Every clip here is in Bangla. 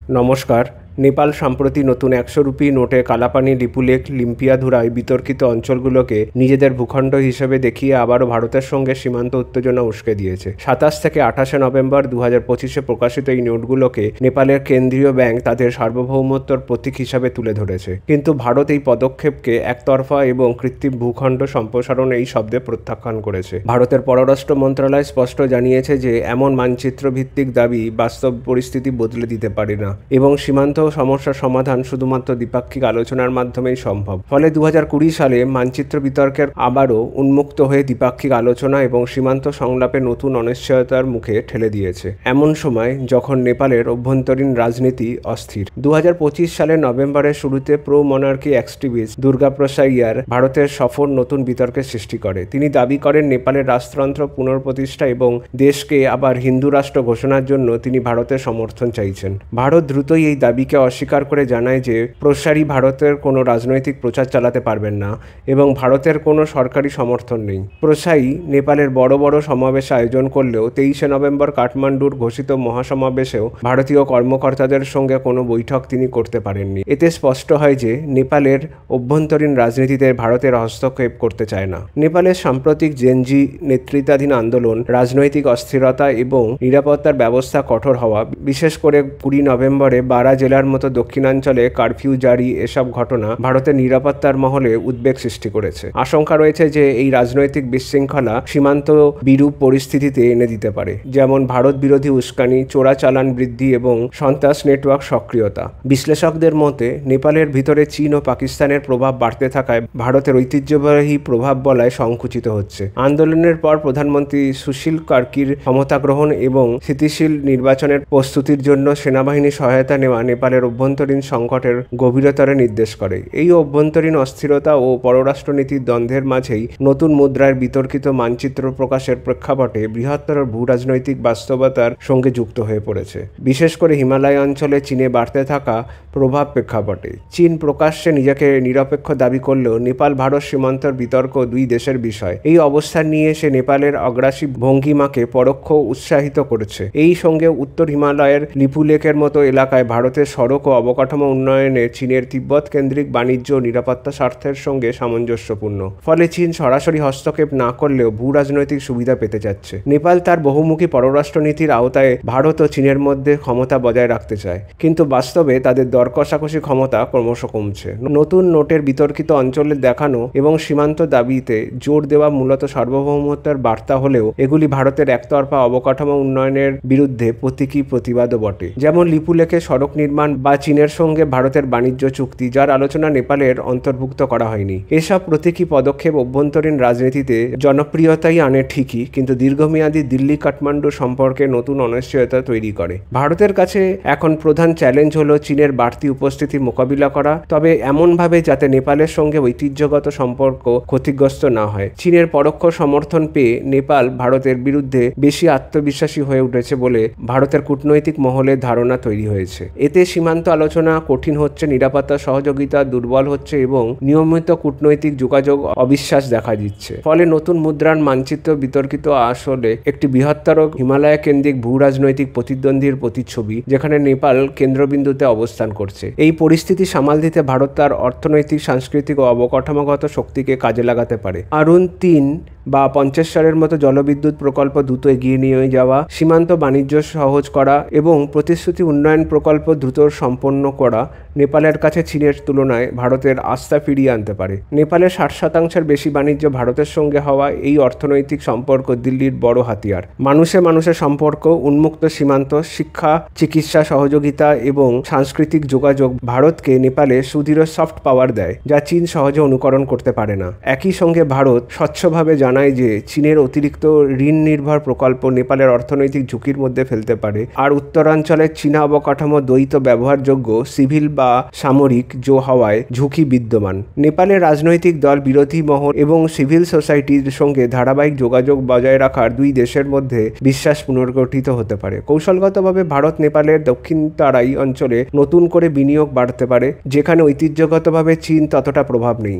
নমস্কার। নেপাল সম্প্রতি নতুন ১০০ রুপি নোটে কালাপানি, লিপুলেখ, লিম্পিয়াধুরাই বিতর্কিত অঞ্চলগুলোকে নিজেদের ভূখণ্ড হিসেবে দেখিয়ে আবারও ভারতের সঙ্গে সীমান্ত উত্তেজনা উস্কে দিয়েছে। ২৭ থেকে ২৮ নভেম্বর ২০২৫ প্রকাশিত এই নোটগুলোকে নেপালের কেন্দ্রীয় ব্যাংক তাদের সার্বভৌমত্বর প্রতীক হিসাবে তুলে ধরেছে। কিন্তু ভারত এই পদক্ষেপকে একতরফা এবং কৃত্রিম ভূখণ্ড সম্প্রসারণ এই শব্দে প্রত্যাখ্যান করেছে। ভারতের পররাষ্ট্র মন্ত্রণালয় স্পষ্ট জানিয়েছে যে এমন মানচিত্র ভিত্তিক দাবি বাস্তব পরিস্থিতি বদলে দিতে পারে না এবং সীমান্ত সমস্যার সমাধান শুধুমাত্র দ্বিপাক্ষিক আলোচনার মাধ্যমেই সম্ভব। ফলে ২০২০ সালে মানচিত্র বিতর্কের আবারও উন্মুক্ত হয়ে দ্বিপাক্ষিক আলোচনা এবং সীমান্ত সংলাপে নতুন অনিশ্চয়তার মুখে ঠেলে দিয়েছে। এমন সময় যখন নেপালের অভ্যন্তরীণ রাজনীতি অস্থির। ২০২৫ সালের নভেম্বরের শুরুতে প্রো মনার্কি অ্যাক্টিভিস্ট দুর্গাপ্রসাদ ইয়ার ভারতের সফর নতুন বিতর্কের সৃষ্টি করে। তিনি দাবি করেন নেপালের রাজতন্ত্র পুনঃপ্রতিষ্ঠা এবং দেশকে আবার হিন্দু রাষ্ট্র ঘোষণার জন্য তিনি ভারতের সমর্থন চাইছেন। ভারত দ্রুতই এই দাবিকে অস্বীকার করে জানায় যে প্রসারী ভারতের কোনো রাজনৈতিক প্রচার চালাতে পারবেন না এবং ভারতের কোনো সরকারি সমর্থন নেই। প্রসারী নেপালের বড় বড় সমাবেশ আয়োজন করলেও ২৩ নভেম্বর কাঠমান্ডুর ঘোষিত মহাসমাবেশেও ভারতীয় কর্মকর্তাদের সঙ্গে কোনো বৈঠক তিনি করতে পারেননি। এতে স্পষ্ট হয় যে নেপালের অভ্যন্তরীণ রাজনীতিতে ভারতের হস্তক্ষেপ করতে চায় না। নেপালের সাম্প্রতিক জেনজি নেতৃত্বাধীন আন্দোলন, রাজনৈতিক অস্থিরতা এবং নিরাপত্তার ব্যবস্থা কঠোর হওয়া, বিশেষ করে ২০ নভেম্বরে বারা জেলার মতো দক্ষিণাঞ্চলে কারফিউ জারি, এসব ঘটনা ভারতের নিরাপত্তার মহলে উদ্বেগ সৃষ্টি করেছে। আশঙ্কা রয়েছে যে এই রাজনৈতিক বিশৃঙ্খলা সীমান্ত বিরূপ পরিস্থিতিতে এনে দিতে পারে, যেমন ভারত বিরোধী উস্কানি, চোরাচালান বৃদ্ধি এবং সন্ত্রাস নেটওয়ার্ক সক্রিয়তা। বিশ্লেষকদের মতে নেপালের ভিতরে চীন ও পাকিস্তানের প্রভাব বাড়তে থাকায় ভারতের ঐতিহ্যবাহী প্রভাব বলয় সংকুচিত হচ্ছে। আন্দোলনের পর প্রধানমন্ত্রী সুশীল কার্কির ক্ষমতা গ্রহণ এবং স্থিতিশীল নির্বাচনের প্রস্তুতির জন্য সেনাবাহিনী সহায়তা নেওয়া নেপালের অভ্যন্তরীণ সংকটের গভীরতার নির্দেশ করে। এই অভ্যন্তরীণ অস্থিরতা ও পররাষ্ট্রনীতির দ্বন্দ্বের মাঝেই নতুন মুদ্রার বিতর্কিত মানচিত্র প্রকাশের প্রেক্ষাপটে বৃহত্তর ভূরাজনৈতিক বাস্তবতার সঙ্গে যুক্ত হয়ে পড়েছে, বিশেষ করে হিমালয় অঞ্চলে চীনে বাড়তে থাকা প্রভাব প্রেক্ষাপটে। চীন প্রকাশ্যে নিজেকে নিরপেক্ষ দাবি করলেও নেপাল ভারত সীমান্তর বিতর্ক দুই দেশের বিষয়। এই অবস্থান নিয়ে সে নেপালের অগ্রাসী ভঙ্গিমাকে পরোক্ষ উৎসাহিত করেছে। এই সঙ্গে উত্তর হিমালয়ের লিপুলেখের মতো এলাকায় ভারতের সড়ক ও অবকাঠামো উন্নয়নে চীনের তিব্বত কেন্দ্রিক বাণিজ্য ও নিরাপত্তা স্বার্থের সঙ্গে সামঞ্জস্যপূর্ণ। ফলে চীন সরাসরি হস্তক্ষেপ না করলেও ভূ রাজনৈতিক সুবিধা পেতে যাচ্ছে। নেপাল তার বহুমুখী পররাষ্ট্রনীতির আওতায় ভারত ও চীনের মধ্যে ক্ষমতা বজায় রাখতে চায়, কিন্তু বাস্তবে তাদের দর কষাকষি ক্ষমতা ক্রমশ কমছে। নতুন নোটের বিতর্কিত অঞ্চলে দেখানো এবং সীমান্ত দাবিতে জোর দেওয়া মূলত সার্বভৌমত্বের বার্তা হলেও এগুলি ভারতের একতরফা অবকাঠামো উন্নয়নের বিরুদ্ধে প্রতীকী প্রতিবাদও বটে। যেমন লিপুলেখে সড়ক নির্মাণ বা চীনের সঙ্গে ভারতের বাণিজ্য চুক্তি, যার আলোচনা নেপালের অন্তর্ভুক্ত করা হয়নি। এসব প্রতীকী পদক্ষেপ অভ্যন্তরীণ রাজনীতিতে জনপ্রিয়তাই আনে ঠিকই, কিন্তু দীর্ঘমেয়াদী দিল্লি কাঠমান্ডু সম্পর্কে নতুন অনিশ্চয়তা তৈরি করে। ভারতের কাছে এখন প্রধান চ্যালেঞ্জ হলো চীনের বাড়তি উপস্থিতি মোকাবিলা করা, তবে এমনভাবে যাতে নেপালের সঙ্গে ঐতিহ্যগত সম্পর্ক ক্ষতিগ্রস্ত না হয়। চীনের পরোক্ষ সমর্থন পেয়ে নেপাল ভারতের বিরুদ্ধে বেশি আত্মবিশ্বাসী হয়ে উঠেছে বলে ভারতের কূটনৈতিক মহলে ধারণা তৈরি হয়েছে। এতে সীমান্ত আলোচনা কঠিন হচ্ছে, নিরাপত্তা সহযোগিতা দুর্বল হচ্ছে এবং নিয়মিত কূটনৈতিক যোগাযোগ অবিশ্বাস দেখা দিচ্ছে। ফলে নতুন মুদ্রার মানচিত্র বিতর্কিত আসলে একটি বৃহত্তর হিমালয় কেন্দ্রিক ভূ রাজনৈতিক প্রতিদ্বন্দ্বীর প্রতিচ্ছবি, যেখানে নেপাল কেন্দ্রবিন্দুতে অবস্থান করছে। এই পরিস্থিতি সামাল দিতে ভারত তার অর্থনৈতিক, সাংস্কৃতিক ও অবকাঠামোগত শক্তিকে কাজে লাগাতে পারে। অরুণ-৩ বা পঞ্চেশ্বরের মতো জলবিদ্যুৎ প্রকল্প দ্রুত এগিয়ে নিয়ে যাওয়া, সীমান্ত বাণিজ্য সহজ করা এবং প্রতিশ্রুতি উন্নয়ন প্রকল্প দ্রুত সম্পন্ন করা নেপালের কাছে চীনের তুলনায় ভারতের আস্থা ফিরিয়ে আনতে পারে। নেপালের ৬০% বেশি বাণিজ্য ভারতের সঙ্গে হওয়া এই অর্থনৈতিক সম্পর্ক দিল্লির বড় হাতিয়ার। মানুষে মানুষের সম্পর্ক, উন্মুক্ত সীমান্ত, শিক্ষা, চিকিৎসা সহযোগিতা এবং সাংস্কৃতিক যোগাযোগ ভারতকে নেপালে সুদৃঢ় সফট পাওয়ার দেয়, যা চীন সহজে অনুকরণ করতে পারে না। একই সঙ্গে ভারত স্বচ্ছভাবে জানায় যে চীনের অতিরিক্ত ঋণ নির্ভর প্রকল্প নেপালের অর্থনৈতিক ঝুঁকির মধ্যে ফেলতে পারে, আর উত্তরাঞ্চলের চীনা অবকাঠামো দ্বৈত ব্যবহারযোগ্য, সিভিল বা সামরিক হওয়ায় ঝুঁকি বিদ্যমান। নেপালের রাজনৈতিক দল, বিরোধী মহল এবং সিভিল সোসাইটির সঙ্গে ধারাবাহিক যোগাযোগ বজায় রাখার দুই দেশের মধ্যে বিশ্বাস পুনর্গঠিত হতে পারে। কৌশলগতভাবে ভারত নেপালের দক্ষিণ তারাই অঞ্চলে নতুন করে বিনিয়োগ বাড়তে পারে, যেখানে ঐতিহ্যগতভাবে চীন ততটা প্রভাব নেই।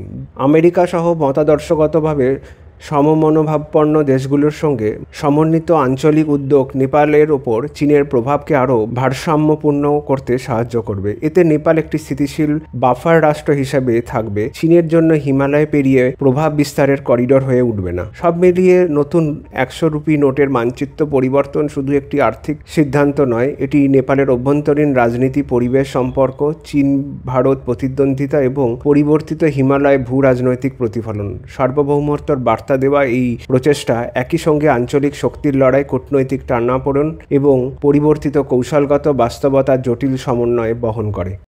আমেরিকা সহ মতাদর্শগতভাবে সমমনোভাবাপন্ন দেশগুলোর সঙ্গে সমন্বিত আঞ্চলিক উদ্যোগ নেপালের ওপর চীনের প্রভাবকে আরও ভারসাম্যপূর্ণ করতে সাহায্য করবে। এতে নেপাল একটি স্থিতিশীল বাফার রাষ্ট্র হিসেবে থাকবে, চীনের জন্য হিমালয় পেরিয়ে প্রভাব বিস্তারের করিডোর হয়ে উঠবে না। সব মিলিয়ে নতুন 100 রুপি নোটের মানচিত্র পরিবর্তন শুধু একটি আর্থিক সিদ্ধান্ত নয়, এটি নেপালের অভ্যন্তরীণ রাজনীতি, পরিবেশ সম্পর্ক, চীন ভারত প্রতিদ্বন্দ্বিতা এবং পরিবর্তিত হিমালয় ভূ রাজনৈতিক প্রতিফলন। সার্বভৌমত্বর বার্তা দেওয়া এই প্রচেষ্টা একই সঙ্গে আঞ্চলিক শক্তির লড়াই, কূটনৈতিক টানাপোড়েন এবং পরিবর্তিত কৌশলগত বাস্তবতার জটিল সমন্বয় বহন করে।